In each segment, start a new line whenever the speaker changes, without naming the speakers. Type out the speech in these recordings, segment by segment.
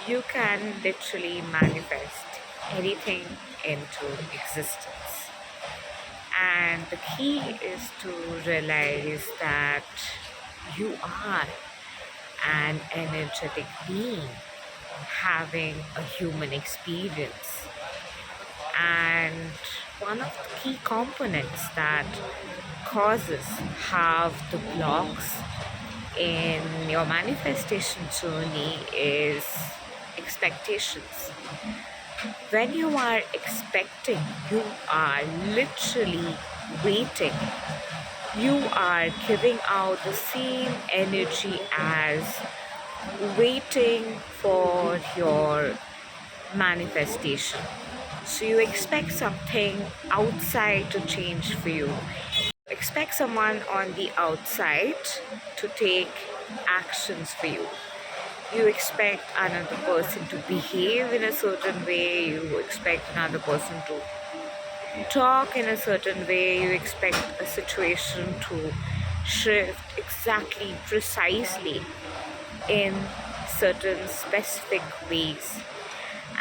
you can literally manifest anything into existence. And the key is to realize that you are an energetic being having a human experience. And one of the key components that causes half the blocks in your manifestation journey is expectations. When you are expecting, you are literally waiting. You are giving out the same energy as waiting for your manifestation. So you expect something outside to change for you. Expect someone on the outside to take actions for you. You expect another person to behave in a certain way. You expect another person to talk in a certain way. You expect a situation to shift exactly, precisely in certain specific ways.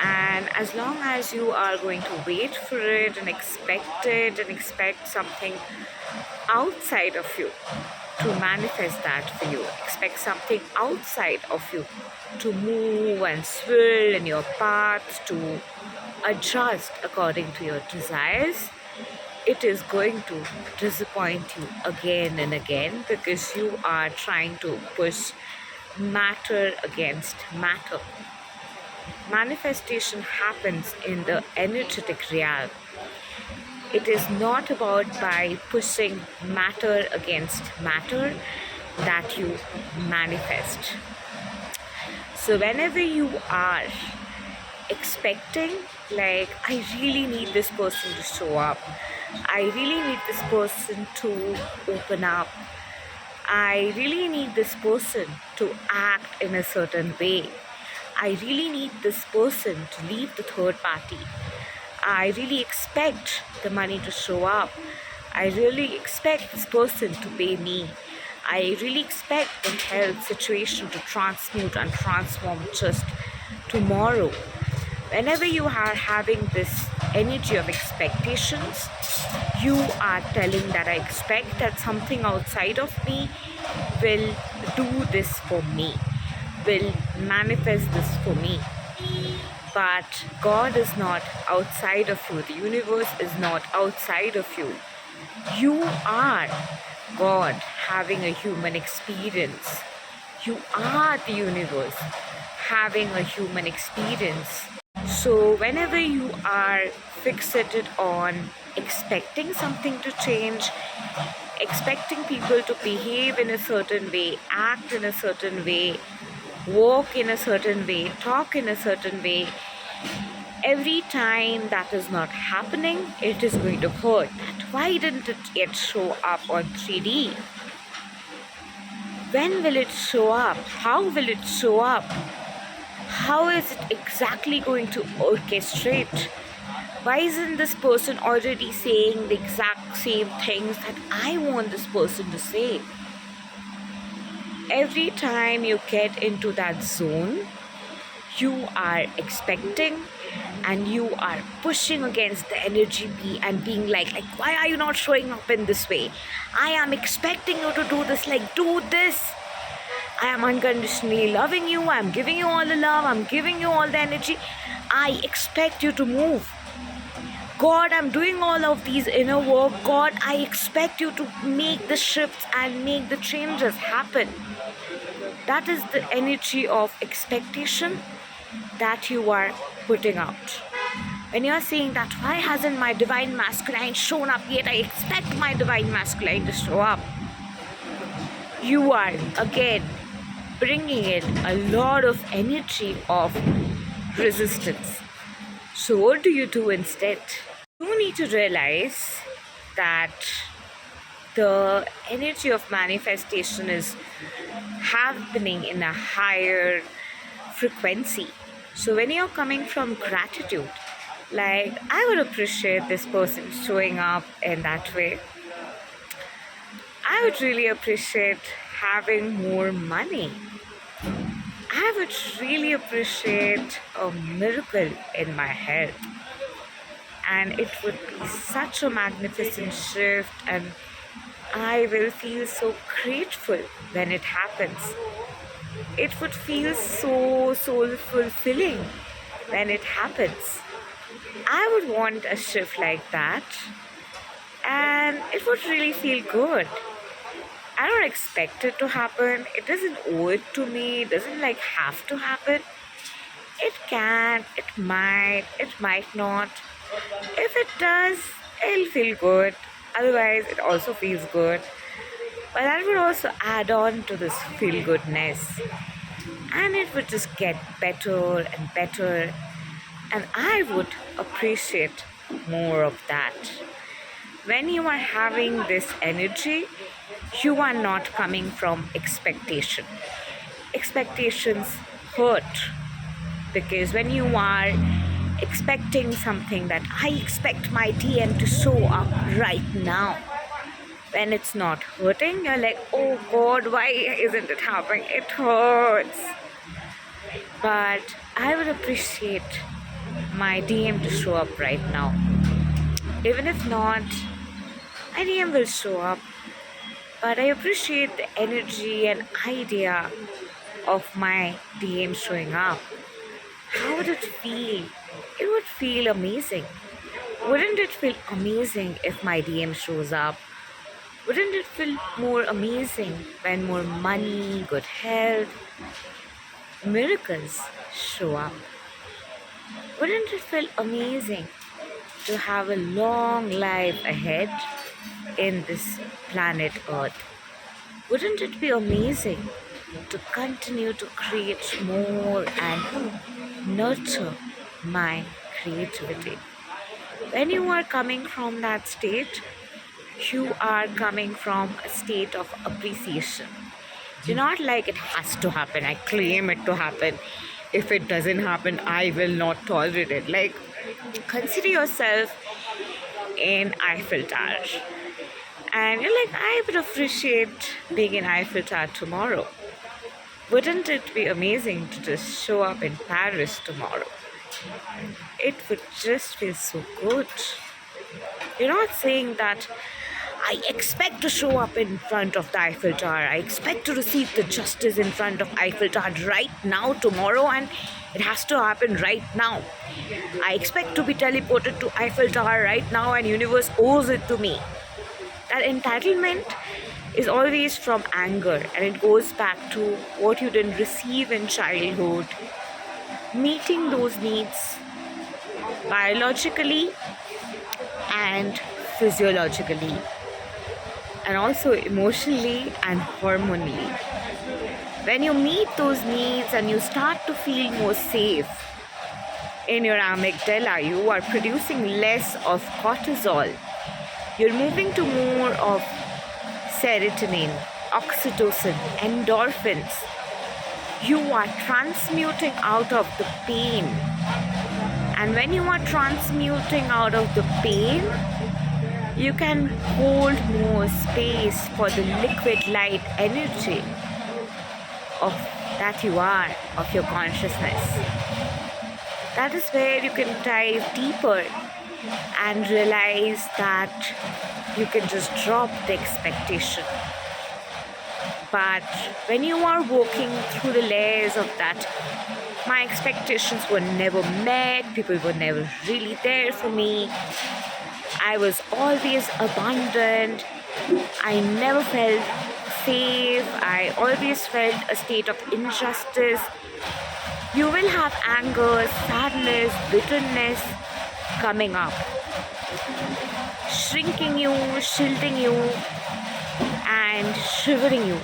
And as long as you are going to wait for it and expect something outside of you to manifest that for you, expect something outside of you to move and swirl in your path, to adjust according to your desires, it is going to disappoint you again and again, because you are trying to push matter against matter. Manifestation happens in the energetic realm. It is not about by pushing matter against matter that you manifest. So, whenever you are expecting, like, I really need this person to show up, I really need this person to open up, I really need this person to act in a certain way, I really need this person to leave the third party, I really expect the money to show up, I really expect this person to pay me, I really expect the health situation to transmute and transform just tomorrow. Whenever you are having this energy of expectations, you are telling that I expect that something outside of me will do this for me, will manifest this for me. But God is not outside of you, the universe is not outside of you. You are God having a human experience. You are the universe having a human experience. So, whenever you are fixated on expecting something to change, expecting people to behave in a certain way, act in a certain way, walk in a certain way, talk in a certain way, every time that is not happening, it is going to hurt. That why didn't it yet show up on 3D? When will it show up? How will it show up? How is it exactly going to orchestrate? Why isn't this person already saying the exact same things that I want this person to say? Every time you get into that zone, you are expecting and you are pushing against the energy and being like, why are you not showing up in this way? I am expecting you to do this, like, do this. I am unconditionally loving you, I'm giving you all the love, I'm giving you all the energy, I expect you to move. God, I'm doing all of these inner work. God, I expect you to make the shifts and make the changes happen. That is the energy of expectation that you are putting out. When you are saying that, why hasn't my divine masculine shown up yet? I expect my divine masculine to show up. You are again bringing in a lot of energy of resistance. So, what do you do instead? You need to realize that the energy of manifestation is happening in a higher frequency. So when you're coming from gratitude, like, I would appreciate this person showing up in that way, I would really appreciate having more money, I I would really appreciate a miracle in my health, and it would be such a magnificent shift, and I will feel so grateful when it happens. It would feel so soul fulfilling when it happens. I would want a shift like that, and it would really feel good. I don't expect it to happen. It doesn't owe it to me. It doesn't like have to happen. It can, it might not. If it does, it'll feel good. Otherwise, it also feels good. But that would also add on to this feel goodness. And it would just get better and better. And I would appreciate more of that. When you are having this energy, you are not coming from expectation. Expectations hurt, because when you are expecting something, that I expect my DM to show up right now, when it's not hurting, you're like, oh God, why isn't it happening? It hurts. But I would appreciate my DM to show up right now. Even if not, my DM will show up. But I appreciate the energy and idea of my DM showing up. How would it feel? It would feel amazing. Wouldn't it feel amazing if my DM shows up? Wouldn't it feel more amazing when more money, good health, miracles show up? Wouldn't it feel amazing to have a long life ahead in this planet Earth? Wouldn't it be amazing to continue to create more and nurture my creativity? When you are coming from that state, you are coming from a state of appreciation. You're not like it has to happen, I claim it to happen. If it doesn't happen, I will not tolerate it. Like, consider yourself in Eiffel Tower, and you're like, I would appreciate being in Eiffel Tower tomorrow. Wouldn't it be amazing to just show up in Paris tomorrow? It would just feel so good. You're not saying that I expect to show up in front of the Eiffel Tower. I expect to receive the justice in front of Eiffel Tower right now, tomorrow, and it has to happen right now. I expect to be teleported to Eiffel Tower right now, and universe owes it to me. That entitlement is always from anger, and it goes back to what you didn't receive in childhood. Meeting those needs biologically and physiologically, and also emotionally and hormonally. When you meet those needs and you start to feel more safe in your amygdala, you are producing less of cortisol. You're moving to more of serotonin, oxytocin, endorphins. You are transmuting out of the pain. And when you are transmuting out of the pain, you can hold more space for the liquid light energy of that you are, of your consciousness. That is where you can dive deeper and realize that you can just drop the expectation. But when you are walking through the layers of that, my expectations were never met, people were never really there for me, I was always abandoned, I never felt safe, I always felt a state of injustice. You will have anger, sadness, bitterness coming up, shrinking you, shielding you, and shivering you.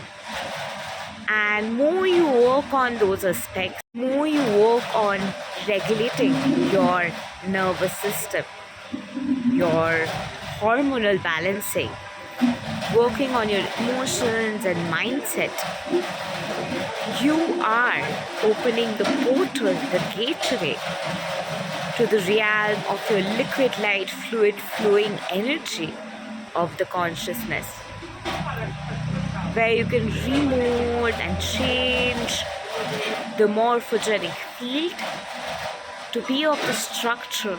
And more you work on those aspects, more you work on regulating your nervous system, your hormonal balancing, working on your emotions and mindset, you are opening the portal, the gateway to the realm of your liquid light fluid flowing energy of the consciousness, where you can remote and change the morphogenic field to be of the structure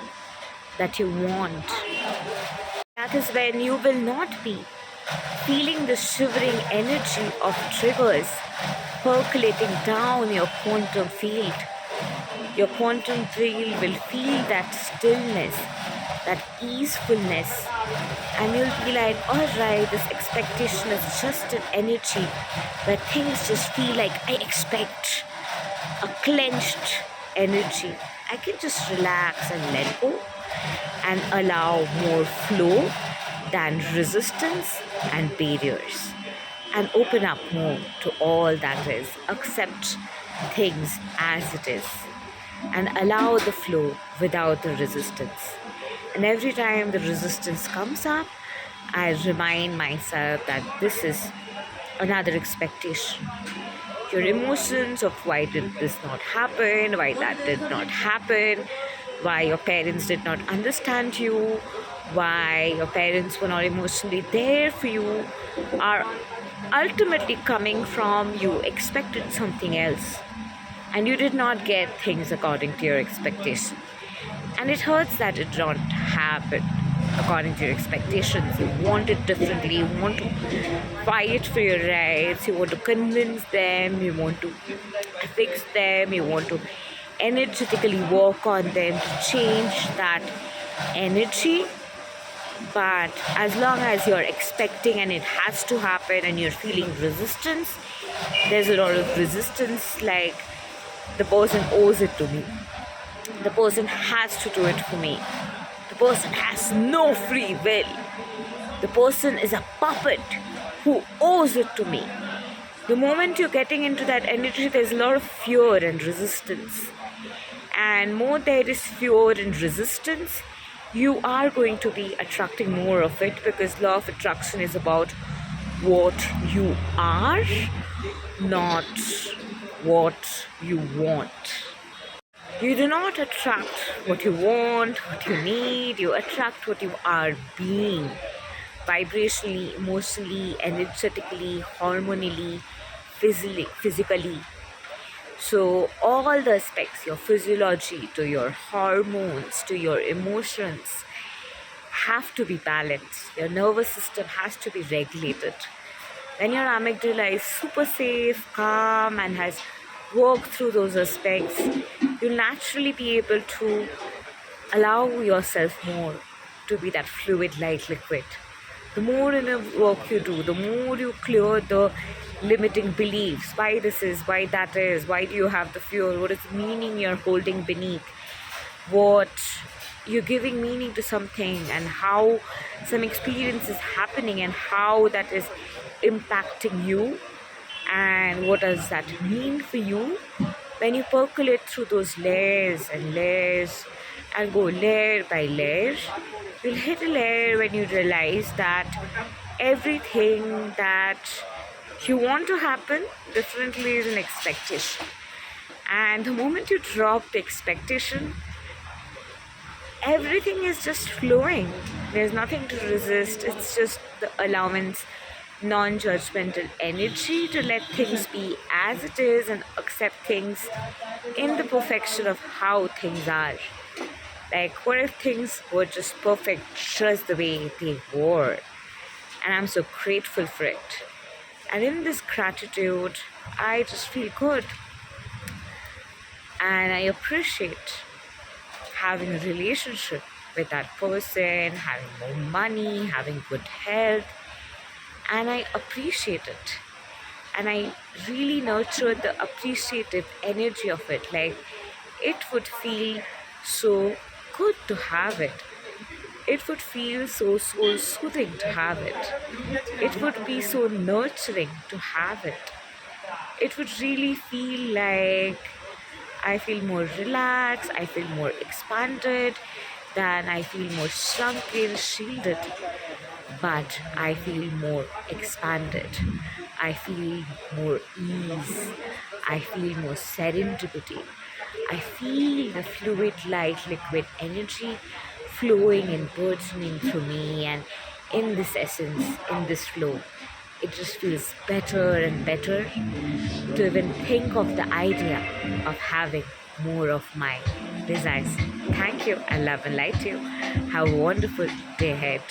that you want. That is when you will not be feeling the shivering energy of triggers percolating down your quantum field. Your quantum field will feel that stillness, that easefulness, and you'll be like, alright, this expectation is just an energy where things just feel like I expect a clenched energy. I can just relax and let go and allow more flow than resistance and barriers, and open up more to all that is. Accept things as it is and allow the flow without the resistance. And every time the resistance comes up, I remind myself that this is another expectation. Your emotions of why did this not happen, why that did not happen, why your parents did not understand you, why your parents were not emotionally there for you, are ultimately coming from you expected something else and you did not get things according to your expectation. And it hurts that it don't happen according to your expectations. You want it differently. You want to fight for your rights. You want to convince them. You want to fix them. You want to energetically work on them to change that energy. But as long as you're expecting and it has to happen and you're feeling resistance, there's a lot of resistance, like the person owes it to me. The person has to do it for me. The person has no free will. The person is a puppet who owes it to me. The moment you're getting into that energy, there's a lot of fear and resistance. And more there is fear and resistance, you are going to be attracting more of it, because law of attraction is about what you are, not what you want. You do not attract what you want, what you need. You attract what you are being, vibrationally, emotionally, energetically, hormonally, physically. So all the aspects, your physiology, to your hormones, to your emotions, have to be balanced. Your nervous system has to be regulated. When your amygdala is super safe, calm, and has worked through those aspects, you'll naturally be able to allow yourself more to be that fluid like liquid. The more inner work you do, the more you clear the limiting beliefs. Why this is, why that is, why do you have the fear, what is the meaning you're holding beneath, what you're giving meaning to something, and how some experience is happening and how that is impacting you, and what does that mean for you. When you percolate through those layers and layers and go layer by layer, you'll hit a layer when you realize that everything that you want to happen differently is an expectation. And the moment you drop the expectation, everything is just flowing. There's nothing to resist. It's just the allowance, non-judgmental energy to let things be as it is and accept things in the perfection of how things are. Like, what if things were just perfect just the way they were? And I'm so grateful for it. And in this gratitude, I just feel good. And I appreciate having a relationship with that person, having more money, having good health. And I appreciate it. And I really nurture the appreciative energy of it. Like, it would feel so good to have it. It would feel so soul soothing to have it. It would be so nurturing to have it. It would really feel like I feel more relaxed, I feel more expanded, than I feel more shrunken, shielded. But I feel more expanded. I feel more ease. I feel more serendipity. I feel the fluid, light, liquid energy flowing and burgeoning through me, and in this essence, in this flow, it just feels better and better to even think of the idea of having more of my desires. Thank you. I love and light you. Have a wonderful day ahead.